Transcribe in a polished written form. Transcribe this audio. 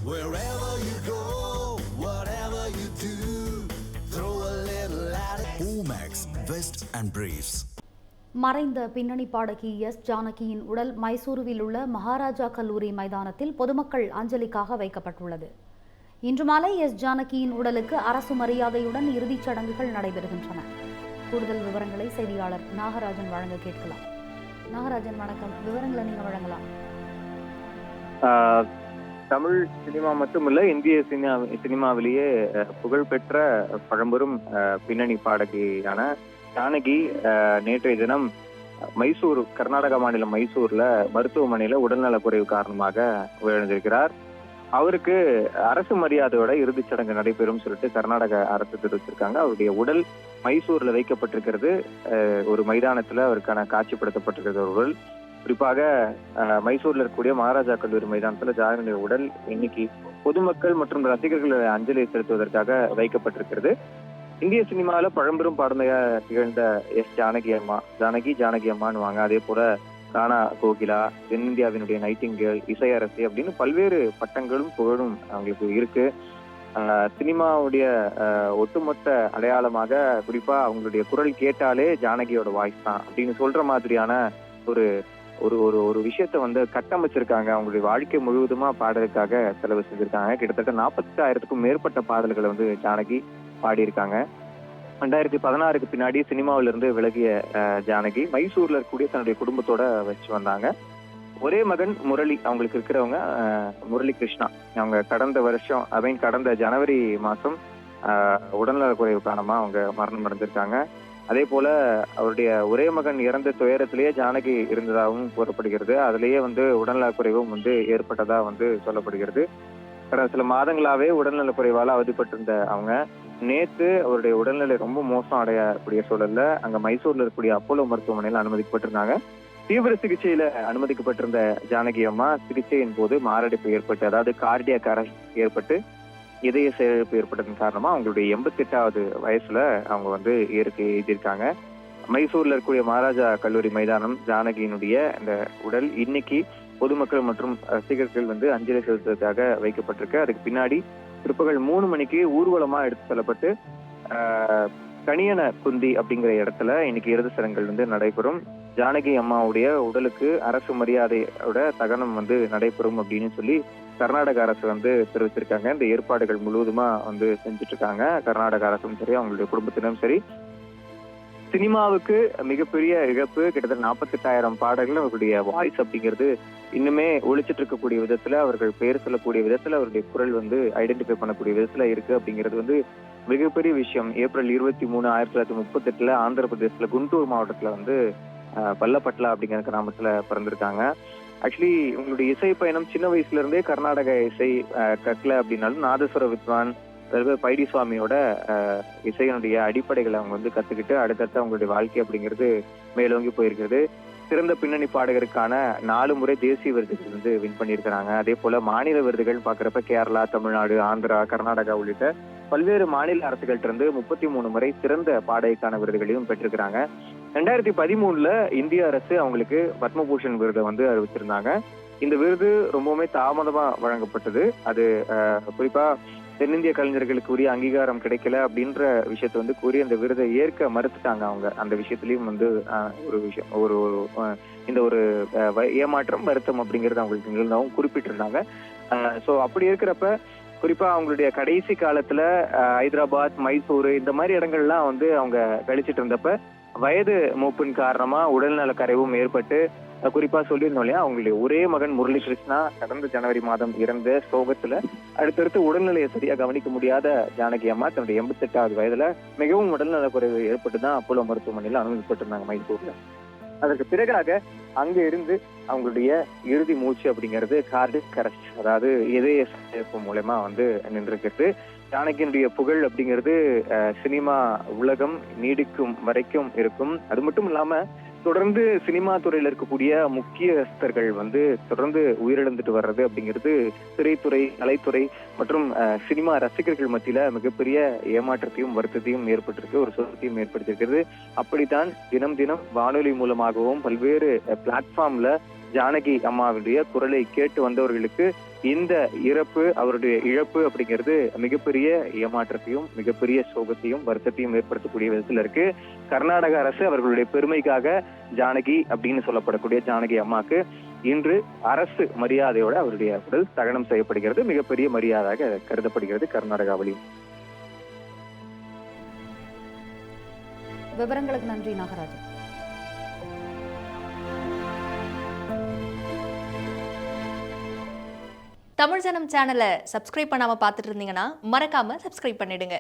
Wherever you go, whatever you do, throw a little at it. Omax, Vest and Briefs. மறைந்த பின்னணி பாடகி S ஜானகியின் உடல் மைசூருவில் உள்ள மகாராஜா கல்லூரி மைதானத்தில் பொதுமக்கள் அஞ்சலிக்காக வைக்கப்பட்டுள்ளது. இன்று மாலை எஸ் ஜானகியின் உடலுக்கு அரசு மரியாதையுடன் இறுதிச் சடங்குகள் நடைபெறுகின்றன. கூடுதல் விவரங்களை செய்தியாளர் நாகராஜன் வழங்க கேட்கலாம். நாகராஜன், வணக்கம். விவரங்களை நீங்க வழங்கலாம். தமிழ் சினிமா மட்டுமல்ல, இந்திய சினிமாவிலேயே புகழ்பெற்ற பழம்பெரும் பின்னணி பாடகியான ஜானகி நேற்றைய தினம் மைசூர், கர்நாடகா மாநிலம் மைசூர்ல மருத்துவமனையில உடல்நலக் குறைவு காரணமாக உயிரிழந்திருக்கிறார். அவருக்கு அரசு மரியாதையோட இறுதிச் சடங்கு நடைபெறும் சொல்லிட்டு கர்நாடக அரசு தெரிவிச்சிருக்காங்க. அவருடைய உடல் மைசூர்ல வைக்கப்பட்டிருக்கிறது. ஒரு மைதானத்துல அவருக்கான காட்சிப்படுத்தப்பட்டிருக்கிறது உடல். குறிப்பாக மைசூர்ல இருக்கக்கூடிய மகாராஜா கல்லூரி மைதானத்துல ஜானகியுடைய உடல் இன்னைக்கு பொதுமக்கள் மற்றும் ரசிகர்கள் அஞ்சலி செலுத்துவதற்காக வைக்கப்பட்டிருக்கிறது. இந்திய சினிமாவில பழம்பெரும் பாடமையா திகழ்ந்த எஸ் ஜானகி அம்மா, ஜானகி அம்மான்னு. அதே போல ராணா கோகிலா, தென்னிந்தியாவினுடைய நைட்டிங்கேல், இசையரசி அப்படின்னு பல்வேறு பட்டங்களும் புகழும் அவங்களுக்கு இருக்கு. சினிமாவுடைய ஒட்டுமொத்த அடையாளமாக குறிப்பா அவங்களுடைய குரல் கேட்டாலே ஜானகியோட வாய்ஸ் தான் அப்படின்னு சொல்ற மாதிரியான ஒரு ஒரு ஒரு ஒரு விஷயத்த கட்டமைச்சிருக்காங்க. அவங்களுடைய வாழ்க்கை முழுவதுமா பாடலுக்காக செலவு செஞ்சிருக்காங்க. கிட்டத்தட்ட 40,000க்கும் மேற்பட்ட பாடல்களை ஜானகி பாடியிருக்காங்க. 2016க்கு பின்னாடி சினிமாவில இருந்து விலகிய ஜானகி மைசூர்ல இருக்கக்கூடிய தன்னுடைய குடும்பத்தோட வச்சு வந்தாங்க. ஒரே மகன் முரளி அவங்களுக்கு இருக்கிறவங்க, முரளி கிருஷ்ணா. அவங்க கடந்த ஜனவரி மாசம் உடல்நலக் குறைவு காரணமா அவங்க மரணம் அடைஞ்சிருக்காங்க. அதே போல அவருடைய ஒரே மகன் இறந்த துயரத்திலேயே ஜானகி இருந்ததாகவும் கூறப்படுகிறது. அதுலேயே உடல்நலக் குறைவும் ஏற்பட்டதா சொல்லப்படுகிறது. கடந்த சில மாதங்களாவே உடல்நலக் குறைவால அவதிப்பட்டிருந்த அவங்க நேற்று அவருடைய உடல்நிலை ரொம்ப மோசம் அடையக்கூடிய சூழல்ல அங்க மைசூர்ல இருக்கக்கூடிய அப்போலோ மருத்துவமனையில் அனுமதிக்கப்பட்டிருந்தாங்க. தீவிர சிகிச்சையில அனுமதிக்கப்பட்டிருந்த ஜானகி அம்மா சிகிச்சையின் போது மாரடைப்பு ஏற்பட்டு, அதாவது கார்டியாக் அரெஸ்ட் ஏற்பட்டு இதய செயலிழப்பு ஏற்பட்டதன் காரணமா அவங்களுடைய 88வது வயசுல அவங்க இயற்கை எழுதியிருக்காங்க. மைசூர்ல இருக்கக்கூடிய மகாராஜா கல்லூரி மைதானம் ஜானகியினுடைய அந்த உடல் இன்னைக்கு பொதுமக்கள் மற்றும் ரசிகர்கள் அஞ்சலி செலுத்துவதற்காக வைக்கப்பட்டிருக்கு. அதுக்கு பின்னாடி பிற்பகல் 3 மணிக்கு ஊர்வலமா எடுத்து செல்லப்பட்டு கணியன குந்தி அப்படிங்கிற இடத்துல இன்னைக்கு இறுதி சடங்குகள் நடைபெறும். ஜானகி அம்மாவுடைய உடலுக்கு அரசு மரியாதையோட தகனம் நடைபெறும் அப்படின்னு சொல்லி கர்நாடக அரசு தெரிவிச்சிருக்காங்க. இந்த ஏற்பாடுகள் முழுவதுமா செஞ்சுட்டு இருக்காங்க. கர்நாடக அரசும் சரி, அவங்களுடைய குடும்பத்தினரும் சரி. சினிமாவுக்கு மிகப்பெரிய இழப்பு. கிட்டத்தட்ட 48,000 பாடல்கள் அவர்களுடைய வாய்ஸ் அப்படிங்கிறது இன்னுமே ஒழிச்சிட்டு இருக்கக்கூடிய விதத்துல, அவர்கள் பெயர் சொல்லக்கூடிய விதத்துல, அவருடைய குரல் ஐடென்டிஃபை பண்ணக்கூடிய விதத்துல இருக்கு அப்படிங்கிறது மிகப்பெரிய விஷயம். ஏப்ரல் 23, 1938 ஆந்திர பிரதேசத்துல குண்டூர் மாவட்டத்துல பல்லப்பட்லா அப்படிங்கிற கிராமத்துல பிறந்திருக்காங்க. ஆக்சுவலி உங்களுடைய இசை பயணம் சின்ன வயசுல இருந்தே கர்நாடக இசை கற்கல அப்படின்னாலும் நாதஸ்வர வித்வான் பைடி சுவாமியோட இசையினுடைய அடிப்படைகளை அவங்க கத்துக்கிட்டு அடுத்தடுத்து அவங்களுடைய வாழ்க்கை அப்படிங்கிறது மேலோங்கி போயிருக்கிறது. சிறந்த பின்னணி பாடகருக்கான 4 முறை தேசிய விருதுகள் வின் பண்ணியிருக்கிறாங்க. அதே போல மாநில விருதுகள் பாக்குறப்ப கேரளா, தமிழ்நாடு, ஆந்திரா, கர்நாடகா உள்ளிட்ட பல்வேறு மாநில அரசுகள்ட்ட இருந்து 33 முறை சிறந்த பாடகைக்கான விருதுகளையும் பெற்றிருக்கிறாங்க. 2013 இந்திய அரசு அவங்களுக்கு பத்மபூஷன் விருதை அறிவிச்சிருந்தாங்க. இந்த விருது ரொம்பவுமே தாமதமா வழங்கப்பட்டது. அது குறிப்பா தென்னிந்திய கலைஞர்களுக்கு உரிய அங்கீகாரம் கிடைக்கல அப்படின்ற விஷயத்த கூறி அந்த விருதை ஏற்க மறுத்துட்டாங்க. அவங்க அந்த விஷயத்திலயும் ஒரு விஷயம், இந்த ஒரு ஏமாற்றம், வருத்தம் அப்படிங்கறது அவங்களுக்கு நிகழ்ந்தாவும் குறிப்பிட்டிருந்தாங்க. சோ அப்படி இருக்கிறப்ப குறிப்பா அவங்களுடைய கடைசி காலத்துல ஹைதராபாத், மைசூர் இந்த மாதிரி இடங்கள்லாம் அவங்க கழிச்சிட்டு இருந்தப்ப வயது மூப்பின் காரணமா உடல்நல கரைவும் ஏற்பட்டு, குறிப்பா சொல்லியிருந்தோம் இல்லையா, அவங்களுடைய ஒரே மகன் முரளி கிருஷ்ணா கடந்த ஜனவரி மாதம் இறந்த சோகத்துல அடுத்தடுத்து உடல்நிலையை சரியா கவனிக்க முடியாத ஜானகி அம்மா தன்னுடைய 88வது வயதுல மிகவும் உடல்நல குறைவு ஏற்பட்டுதான் அப்போலோ மருத்துவமனையில அனுமதிப்பட்டிருந்தாங்க மைசூர்ல. அதற்கு பிறகாக அங்க இருந்து அவங்களுடைய இறுதி மூச்சு அப்படிங்கிறது கார்டியாக் அரெஸ்ட், அதாவது இதய செயலிழப்பு மூலமா நின்றுக்கிறது. ஜானகியினுடைய புகழ் அப்படிங்கிறது சினிமா உலகம் நீடிக்கும் வரைக்கும் இருக்கும். அது மட்டும் இல்லாம தொடர்ந்து சினிமா துறையில இருக்கக்கூடிய முக்கியஸ்தர்கள் தொடர்ந்து உயிரிழந்துட்டு வர்றது அப்படிங்கிறது திரைத்துறை, கலைத்துறை மற்றும் சினிமா ரசிகர்கள் மத்தியில மிகப்பெரிய ஏமாற்றத்தையும் வருத்தத்தையும் ஏற்பட்டிருக்கு, ஒரு சோகத்தையும் ஏற்படுத்தியிருக்கிறது. அப்படித்தான் தினம் தினம் வானொலி மூலமாகவும் பல்வேறு பிளாட்ஃபார்ம்ல ஜானகி அம்மாவுடைய குரலை கேட்டு வந்தவர்களுக்கு இந்த அவருடைய இழப்பு அப்படிங்கிறது மிகப்பெரிய ஏமாற்றத்தையும் மிகப்பெரிய சோகத்தையும் வருத்தத்தையும் ஏற்படுத்தக்கூடிய விதத்துல இருக்கு. கர்நாடக அரசு அவர்களுடைய பெருமைக்காக ஜானகி அப்படின்னு சொல்லப்படக்கூடிய ஜானகி அம்மாக்கு இன்று அரசு மரியாதையோட அவருடைய உடல் தகனம் செய்யப்படுகிறது. மிகப்பெரிய மரியாதையாக கருதப்படுகிறது கர்நாடகாவிலும். விவரங்களுக்கு நன்றி நாகராஜன். தமிழ் ஜனம் சேனலை சப்ஸ்கிரைப் பண்ணாம பார்த்துட்டு இருந்தீங்கன்னா மறக்காம சப்ஸ்கிரைப் பண்ணிடுங்க.